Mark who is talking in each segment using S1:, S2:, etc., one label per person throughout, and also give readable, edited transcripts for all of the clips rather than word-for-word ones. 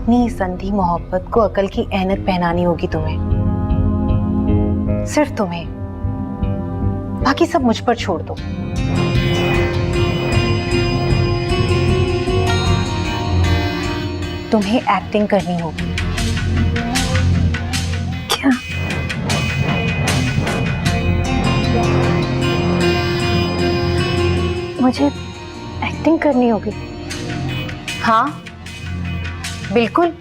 S1: अपनी संधी मोहब्बत को अकल की ऐनक पहनानी होगी तुम्हें, सिर्फ तुम्हें। बाकी सब मुझ पर छोड़ दो। तुम्हें एक्टिंग करनी होगी। क्या? मुझे एक्टिंग करनी होगी? हाँ बिल्कुल।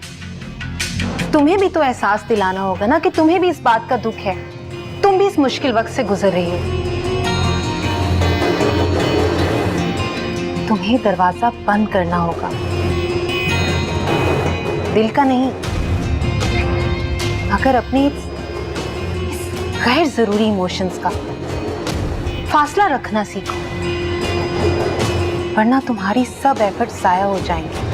S1: तुम्हें भी तो एहसास दिलाना होगा ना कि तुम्हें भी इस बात का दुख है, तुम भी इस मुश्किल वक्त से गुजर रही हो। तुम्हें दरवाजा बंद करना होगा, दिल का नहीं। अगर अपने इस गैर जरूरी इमोशंस का फासला रखना सीखो, वरना तुम्हारी सब एफर्ट जाया हो जाएंगे।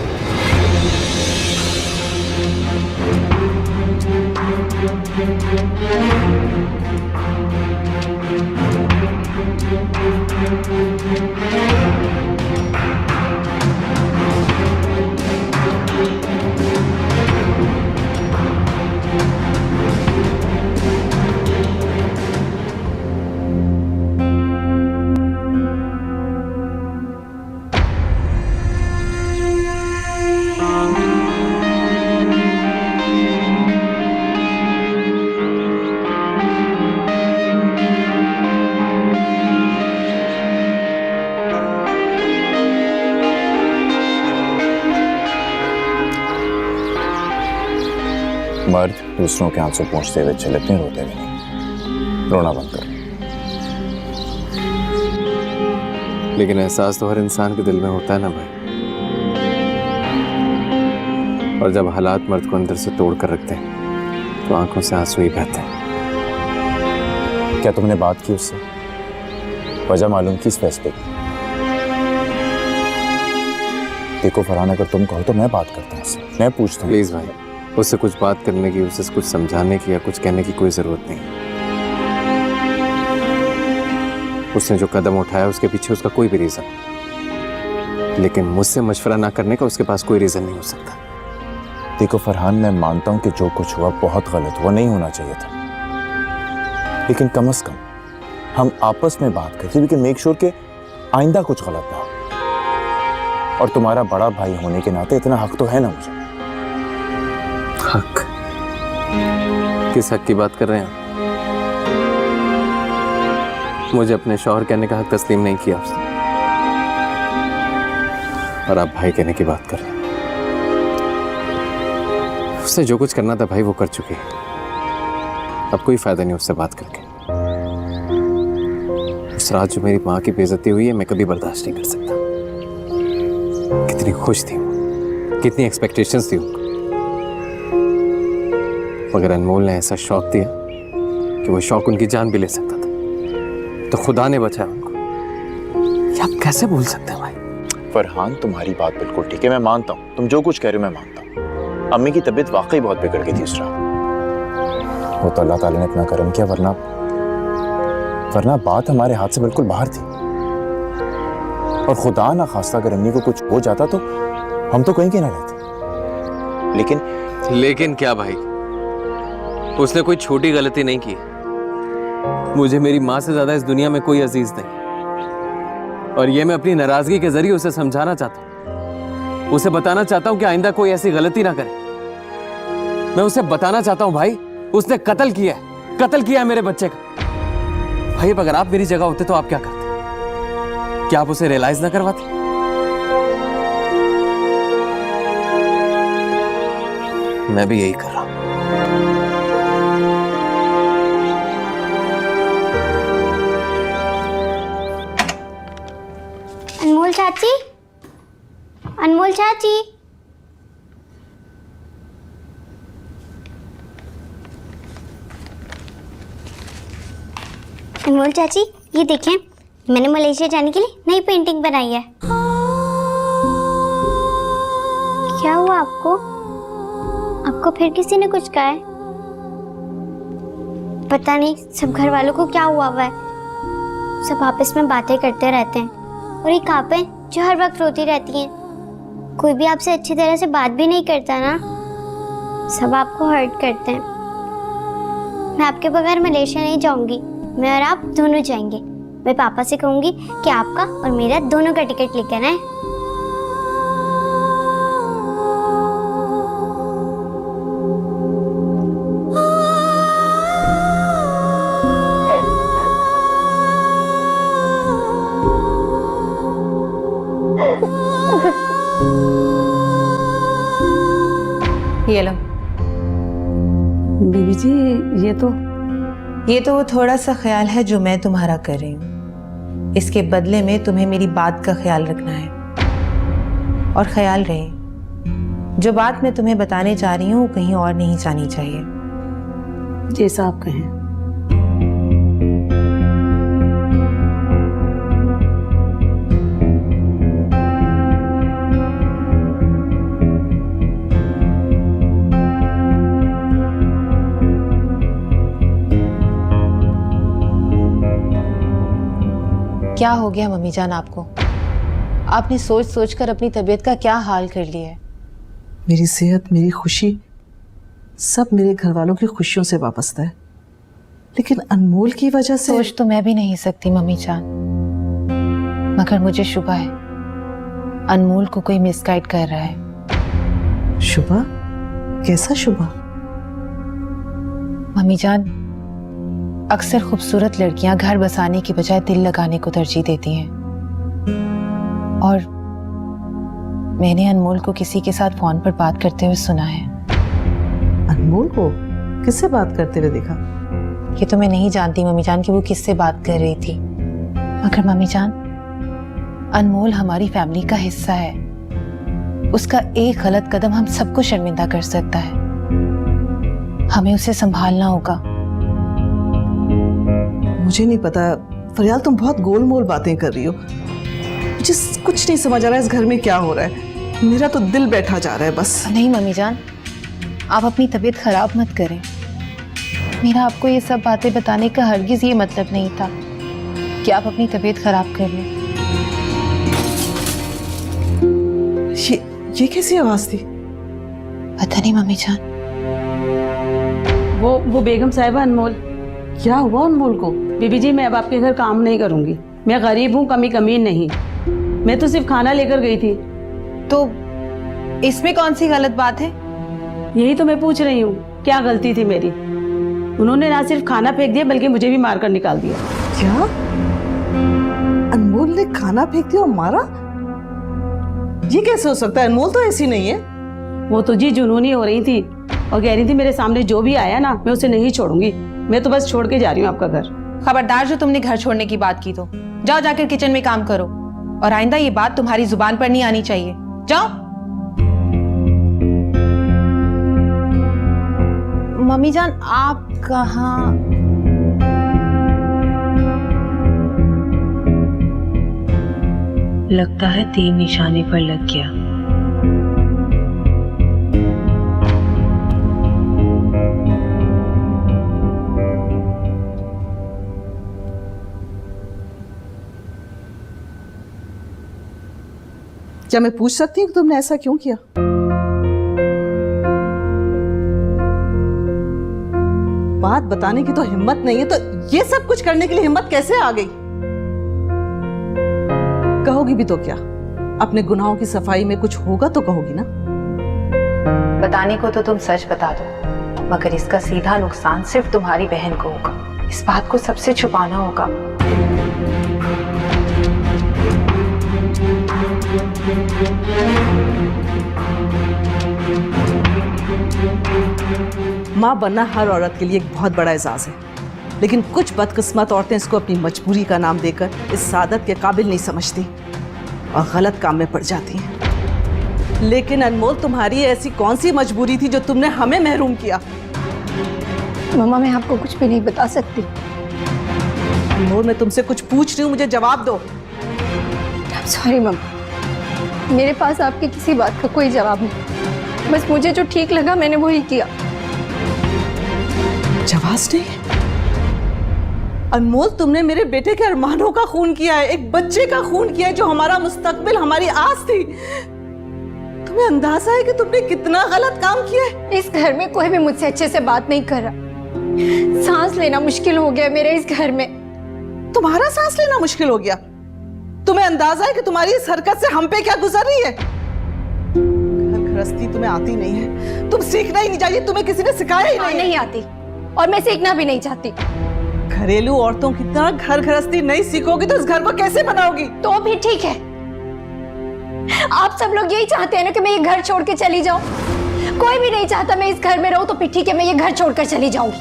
S2: मर्द दूसरों के आंसू पहुंचते हुए चलते हैं, रोते भी नहीं। रोना बंद कर।
S3: लेकिन एहसास तो हर इंसान के दिल में होता है ना भाई। और जब हालात मर्द को अंदर से तोड़ कर रखते हैं तो आंखों से आंसू ही बहते हैं।
S2: क्या तुमने बात की उससे? वजह मालूम की इस फैसले की? देखो फरहान, अगर तुम कहो तो मैं बात करता हूँ उससे, मैं पूछता हूँ।
S3: प्लीज भाई, उससे कुछ बात करने की, उससे कुछ समझाने की या कुछ कहने की कोई जरूरत नहीं। उसने जो कदम उठाया उसके पीछे उसका कोई भी रीजन, लेकिन मुझसे मशवरा ना करने का उसके पास कोई रीजन नहीं हो सकता।
S2: देखो फरहान, मैं मानता हूँ कि जो कुछ हुआ बहुत गलत हुआ, नहीं होना चाहिए था, लेकिन कम से कम हम आपस में बात करके वी कैन मेक श्योर कि आइंदा कुछ गलत ना हो। और तुम्हारा बड़ा भाई होने के नाते इतना हक तो है ना मुझे।
S3: हक? किस हक की बात कर रहे हैं? मुझे अपने शौहर कहने का हक तस्लीम नहीं किया उसने, और आप भाई कहने की बात कर रहे हैं। उसने जो कुछ करना था भाई वो कर चुकी है, अब कोई फायदा नहीं उससे बात करके। उस रात जो मेरी माँ की बेइज्जती हुई है मैं कभी बर्दाश्त नहीं कर सकता। कितनी खुश थी, कितनी एक्सपेक्टेशंस थी उनको, मगर अनमोल ने ऐसा शौक दिया कि वो शौक उनकी जान भी ले सकता था, तो खुदा ने बचाया उनको। ये आप कैसे भूल सकते हैं भाई?
S2: फरहान, तुम्हारी बात बिल्कुल ठीक है, मैं मानता हूँ, तुम जो कुछ कह रहे हो मैं मानता हूँ। अम्मी की तबीयत वाकई बहुत बिगड़ गई थी उस रात, वो तो अल्लाह ताला ने अपना करम किया, वरना बात हमारे हाथ से बिल्कुल बाहर थी। और खुदा ना खास्ता अगर अम्मी को कुछ हो जाता तो हम तो कहीं के ना रहते।
S3: लेकिन क्या भाई, उसने कोई छोटी गलती नहीं की। मुझे मेरी माँ से ज्यादा इस दुनिया में कोई अजीज नहीं, और ये मैं अपनी नाराजगी के जरिए उसे समझाना चाहता हूँ, उसे बताना चाहता हूँ कि आइंदा कोई ऐसी गलती ना करे। मैं उसे बताना चाहता हूँ भाई, उसने कत्ल किया है मेरे बच्चे का। भाई अब अगर आप मेरी जगह होते तो आप क्या करते? क्या आप उसे रियलाइज ना करवाते? मैं भी यही कर रहा हूं।
S4: अनमोल चाची, अनमोल चाची, अनमोल चाची, ये देखें, मैंने मलेशिया जाने के लिए नई पेंटिंग बनाई है। क्या हुआ आपको? आपको फिर किसी ने कुछ कहा है? पता नहीं सब घर वालों को क्या हुआ है, सब आपस में बातें करते रहते हैं, और एक आप हैं जो हर वक्त रोती रहती हैं। कोई भी आपसे अच्छी तरह से बात भी नहीं करता ना। सब आपको हर्ट करते हैं। मैं आपके बगैर मलेशिया नहीं जाऊंगी। मैं और आप दोनों जाएंगे। मैं पापा से कहूंगी कि आपका और मेरा दोनों का टिकट लेकर आए।
S1: ये लो।
S5: बीबी जी, ये तो वो थोड़ा सा ख्याल है जो मैं तुम्हारा कर रही हूँ। इसके बदले में तुम्हें मेरी बात का ख्याल रखना है। और ख्याल रहे, जो बात मैं तुम्हें बताने जा रही हूँ वो कहीं और नहीं जानी चाहिए।
S6: जैसा आप कहें।
S5: क्या हो गया मम्मी जान आपको? आपने सोच सोच कर अपनी तबीयत का क्या हाल कर लिया है?
S6: मेरी सेहत, मेरी खुशी, सब मेरे घर वालों की खुशियों से वाबस्ता है, लेकिन अनमोल की वजह से।
S5: सोच तो मैं भी नहीं सकती मम्मी जान, मगर मुझे शुबा है अनमोल को कोई मिसगाइड कर रहा है।
S6: शुबा? कैसा शुबा?
S5: मम्मी जान, अक्सर खूबसूरत लड़कियां घर बसाने की बजाय दिल लगाने को तरजीह देती हैं। और मैंने अनमोल को किसी के साथ फोन पर बात करते हुए सुना है।
S6: अनमोल को किससे बात करते हुए देखा?
S5: ये तो मैं नहीं जानती मम्मी जान कि वो किससे बात कर रही थी, मगर मम्मी जान, अनमोल हमारी फैमिली का हिस्सा है। उसका एक गलत कदम हम सबको शर्मिंदा कर सकता है। हमें उसे संभालना होगा।
S6: मुझे नहीं पता फरियाल, तुम बहुत गोलमोल बातें कर रही हो। मुझे कुछ नहीं समझ आ रहा है इस घर में क्या हो रहा है। मेरा तो दिल बैठा जा रहा है बस।
S5: नहीं मम्मी जान, आप अपनी तबीयत खराब मत करें। मेरा आपको ये सब बातें बताने का हरगिज ये मतलब नहीं था कि आप अपनी तबीयत खराब कर लें।
S6: ये कैसी आवाज थी?
S5: पता नहीं मम्मी जान।
S7: वो बेगम साहिबा अनमोल।
S6: क्या हुआ अनमोल को?
S7: बीबी जी, मैं अब आपके घर काम नहीं करूंगी। मैं गरीब हूँ, कमी कमीन नहीं। मैं तो सिर्फ खाना लेकर गई थी।
S5: तो इसमें कौन सी गलत बात है?
S7: यही तो मैं पूछ रही हूँ, क्या गलती थी मेरी? उन्होंने ना सिर्फ खाना फेंक दिया बल्कि मुझे भी मारकर निकाल दिया।
S6: क्या? अनमोल ने खाना फेंक दिया और मारा? ये कैसे हो सकता है? अनमोल तो ऐसी नहीं है।
S7: वो तो जी जुनूनी हो रही थी और कह रही थी मेरे सामने जो भी आया ना मैं उसे नहीं छोड़ूंगी। मैं तो बस छोड़ के जा रही हूँ आपका घर।
S5: खबरदार, जो तुमने घर छोड़ने की बात की तो जाओ, जाकर किचन में काम करो, और आइंदा ये बात तुम्हारी जुबान पर नहीं आनी चाहिए। जाओ। मम्मी जान, आप कहाँ?
S8: लगता है तीर निशाने पर लग गया।
S6: क्या मैं पूछ सकती हूँ कि तुमने ऐसा क्यों किया? बात बताने की तो हिम्मत नहीं है, तो ये सब कुछ करने के लिए हिम्मत कैसे आ गई? कहोगी भी तो क्या? अपने गुनाहों की सफाई में कुछ होगा तो कहोगी ना?
S5: बताने को तो तुम सच बता दो, मगर इसका सीधा नुकसान सिर्फ तुम्हारी बहन को होगा। इस बात को सबसे छुपाना होगा।
S6: माँ बनना हर औरत के लिए एक बहुत बड़ा एजाज है, लेकिन कुछ बदकिस्मत औरतें इसको अपनी मजबूरी का नाम देकर इस सादत के काबिल नहीं समझती और गलत काम में पड़ जाती हैं। लेकिन अनमोल, तुम्हारी ऐसी कौन सी मजबूरी थी जो तुमने हमें महरूम किया?
S9: मम्मा, मैं आपको कुछ भी नहीं बता सकती।
S6: अनमोल, मैं तुमसे कुछ पूछ रही हूँ, मुझे जवाब दो।
S9: सॉरी मम्मा, मेरे पास आपकी किसी बात का कोई जवाब नहीं। बस मुझे जो ठीक लगा मैंने वही किया।
S6: जवाब नहीं? अनमोल, तुमने मेरे बेटे के अरमानों का खून किया है, एक बच्चे का खून किया है जो हमारा मुस्तकबिल, हमारी आस थी। तुम्हें अंदाजा है कि तुमने कितना गलत काम किया है?
S9: इस घर में कोई भी मुझसे अच्छे से बात नहीं कर रहा। सांस लेना मुश्किल हो गया मेरे इस घर में।
S6: तुम्हारा सांस लेना मुश्किल हो गया? तुम्हें अंदाजा है कि तुम्हारी इस हरकत से हम पे क्या गुजर रही है? घर गृहस्थी तुम्हें आती नहीं है, तुम सीखना ही नहीं चाहिए, तुम्हें किसी ने सिखाया ही नहीं।
S9: नहीं आती और मैं सीखना भी नहीं चाहती।
S6: घरेलू औरतों की तरह घर गृहस्थी नहीं सीखोगी तो इस घर को कैसे बनाओगी?
S9: तो भी ठीक है, आप सब लोग यही चाहते हैं ना कि मैं ये घर छोड़ के चली जाऊं। कोई भी नहीं चाहता मैं इस घर में रहूं, तो फिर ठीक है, मैं ये घर छोड़कर चली जाऊंगी।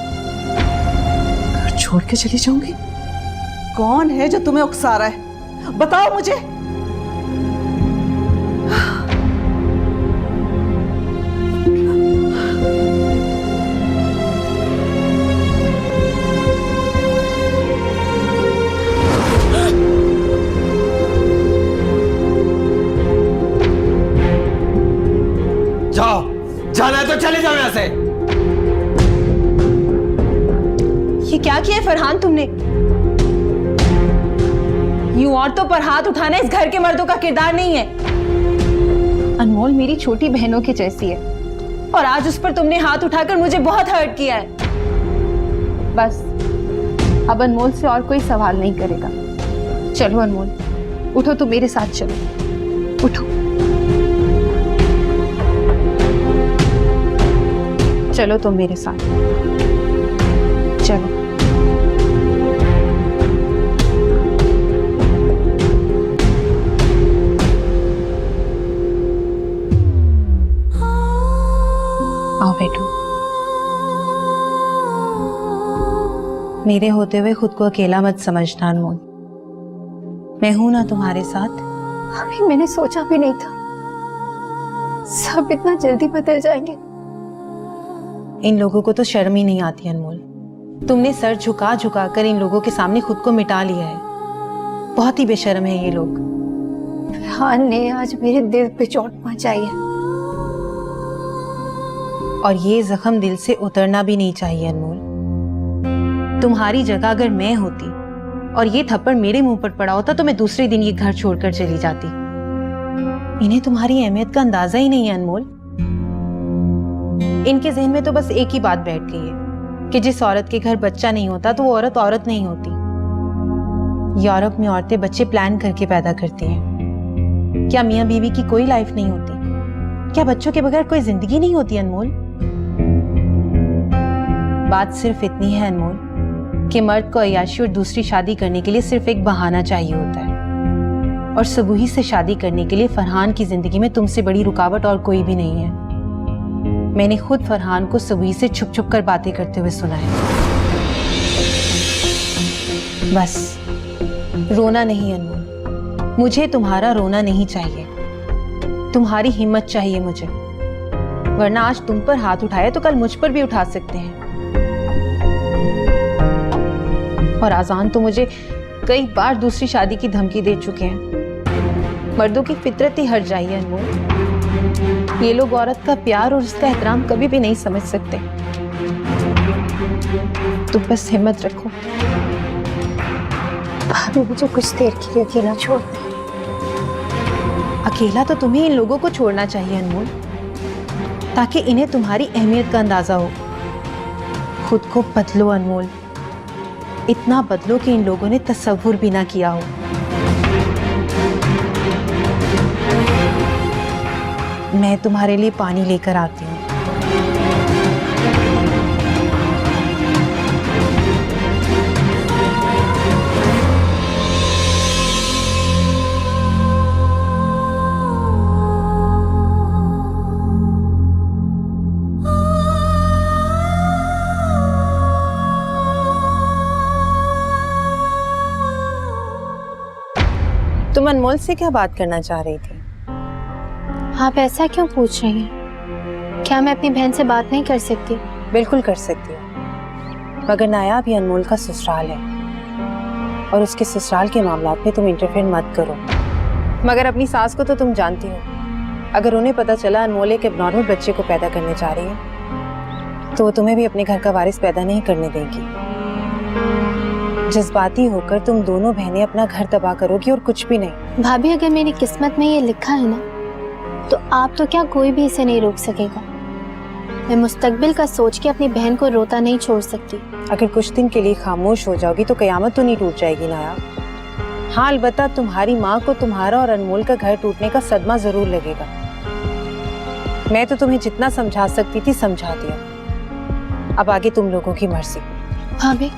S6: घर छोड़ के चली जाऊंगी? कौन है जो तुम्हें उकसा रहा है? बताओ मुझे।
S3: जाओ, जाना है तो चले जाओ यहाँ से।
S5: ये क्या किया है फरहान तुमने? यूं औरतों पर हाथ उठाना इस घर के मर्दों का किरदार नहीं है। अनमोल मेरी छोटी बहनों की जैसी है और आज उस पर तुमने हाथ उठाकर मुझे बहुत हर्ट किया है। बस अब अनमोल से और कोई सवाल नहीं करेगा। चलो अनमोल, उठो, तुम मेरे साथ चलो, उठो। चलो तुम मेरे साथ, चलो। आओ बैठो। मेरे होते हुए खुद को अकेला मत समझना अनमोल, मैं हूं ना तुम्हारे साथ।
S9: अभी मैंने सोचा भी नहीं था सब इतना जल्दी बदल जाएंगे।
S5: इन लोगों को तो शर्म ही नहीं आती अनमोल। तुमने सर झुका झुका कर इन लोगों के सामने खुद को मिटा लिया है। बहुत ही बेशर्म है ये लोग।
S9: फरहान ने आज मेरे दिल पे चोट पहुंचाई है
S5: और ये जख्म दिल से उतरना भी नहीं चाहिए अनमोल। तुम्हारी जगह अगर मैं होती और ये थप्पड़ मेरे मुंह पर पड़ा होता तो मैं दूसरे दिन ये घर छोड़कर चली जाती। इन्हें तुम्हारी अहमियत का अंदाजा ही नहीं है अनमोल। इनके जहन में तो बस एक ही बात बैठ गई है कि जिस औरत के घर बच्चा नहीं होता तो वो औरत औरत नहीं होती। यूरोप में औरतें बच्चे प्लान करके पैदा करती हैं। क्या मियां बीवी की कोई लाइफ नहीं होती? क्या बच्चों के बगैर कोई जिंदगी नहीं होती अनमोल? बात सिर्फ इतनी है अनमोल कि मर्द को अय्याशी और दूसरी शादी करने के लिए सिर्फ एक बहाना चाहिए होता है। और सबूही से शादी करने के लिए फरहान की जिंदगी में तुमसे बड़ी रुकावट और कोई भी नहीं है। मैंने खुद फरहान को सबूही से छुप छुप कर बातें करते हुए सुना है। बस रोना नहीं अनमोल, मुझे तुम्हारा रोना नहीं चाहिए, तुम्हारी हिम्मत चाहिए मुझे। वरना आज तुम पर हाथ उठाया तो कल मुझ पर भी उठा सकते हैं। और आजान तो मुझे कई बार दूसरी शादी की धमकी दे चुके हैं। मर्दों की फितरत ही हट जाइए अनमोल। ये लोग औरत का प्यार और उसका एहतराम कभी भी नहीं समझ सकते। तुम बस हिम्मत रखो।
S9: भाभी मुझे कुछ देर के लिए अकेला छोड़ दे।
S5: अकेला तो तुम्हें इन लोगों को छोड़ना चाहिए अनमोल, ताकि इन्हें तुम्हारी अहमियत का अंदाजा हो। खुद को बदलो अनमोल, इतना बदलो कि इन लोगों ने तसव्वुर भी ना किया हो। मैं तुम्हारे लिए पानी लेकर आती हूँ। तुम अनमोल से क्या बात करना चाह रही थी?
S9: आप ऐसा क्यों पूछ रही हैं? क्या मैं अपनी बहन से बात नहीं कर सकती?
S5: बिल्कुल कर सकती हो, मगर नाया भी अनमोल का ससुराल है और उसके ससुराल के मामलात में तुम इंटरफेयर मत करो। मगर अपनी सास को तो तुम जानती हो, अगर उन्हें पता चला अनमोल एक एबनॉर्मल बच्चे को पैदा करने जा रही है तो वो तुम्हें भी अपने घर का वारिस पैदा नहीं करने देगी। जज्बाती होकर तुम दोनों बहनें अपना घर तबाह करोगी और कुछ भी नहीं।
S9: भाभी अगर मेरी किस्मत में ये लिखा है ना
S4: तो आप तो क्या कोई भी इसे नहीं रोक सकेगा। मैं मुस्तकबिल का सोच के अपनी बहन को रोता नहीं छोड़ सकती।
S5: अगर कुछ दिन के लिए खामोश हो जाओगी तो कयामत तो नहीं टूट जाएगी ना यार। हाँ, अलबत्ता तुम्हारी माँ को तुम्हारा और अनमोल का घर टूटने का सदमा जरूर लगेगा। मैं तो तुम्हें जितना समझा सकती थी समझा दिया, अब आगे तुम लोगों की मर्जी।
S4: भाभी,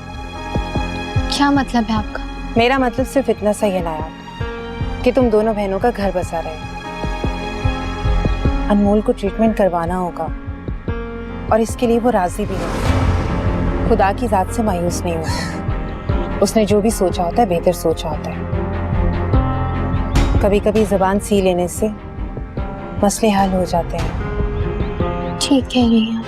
S4: क्या मतलब है आपका?
S5: मेरा मतलब सिर्फ इतना सा ही है नायाब कि तुम दोनों बहनों का घर बसा रहे। अनमोल को ट्रीटमेंट करवाना होगा और इसके लिए वो राजी भी है। खुदा की जात से मायूस नहीं होता, उसने जो भी सोचा होता है बेहतर सोचा होता है। कभी कभी जुबान सी लेने से मसले हल हो जाते हैं।
S4: ठीक कह रही हैं आप।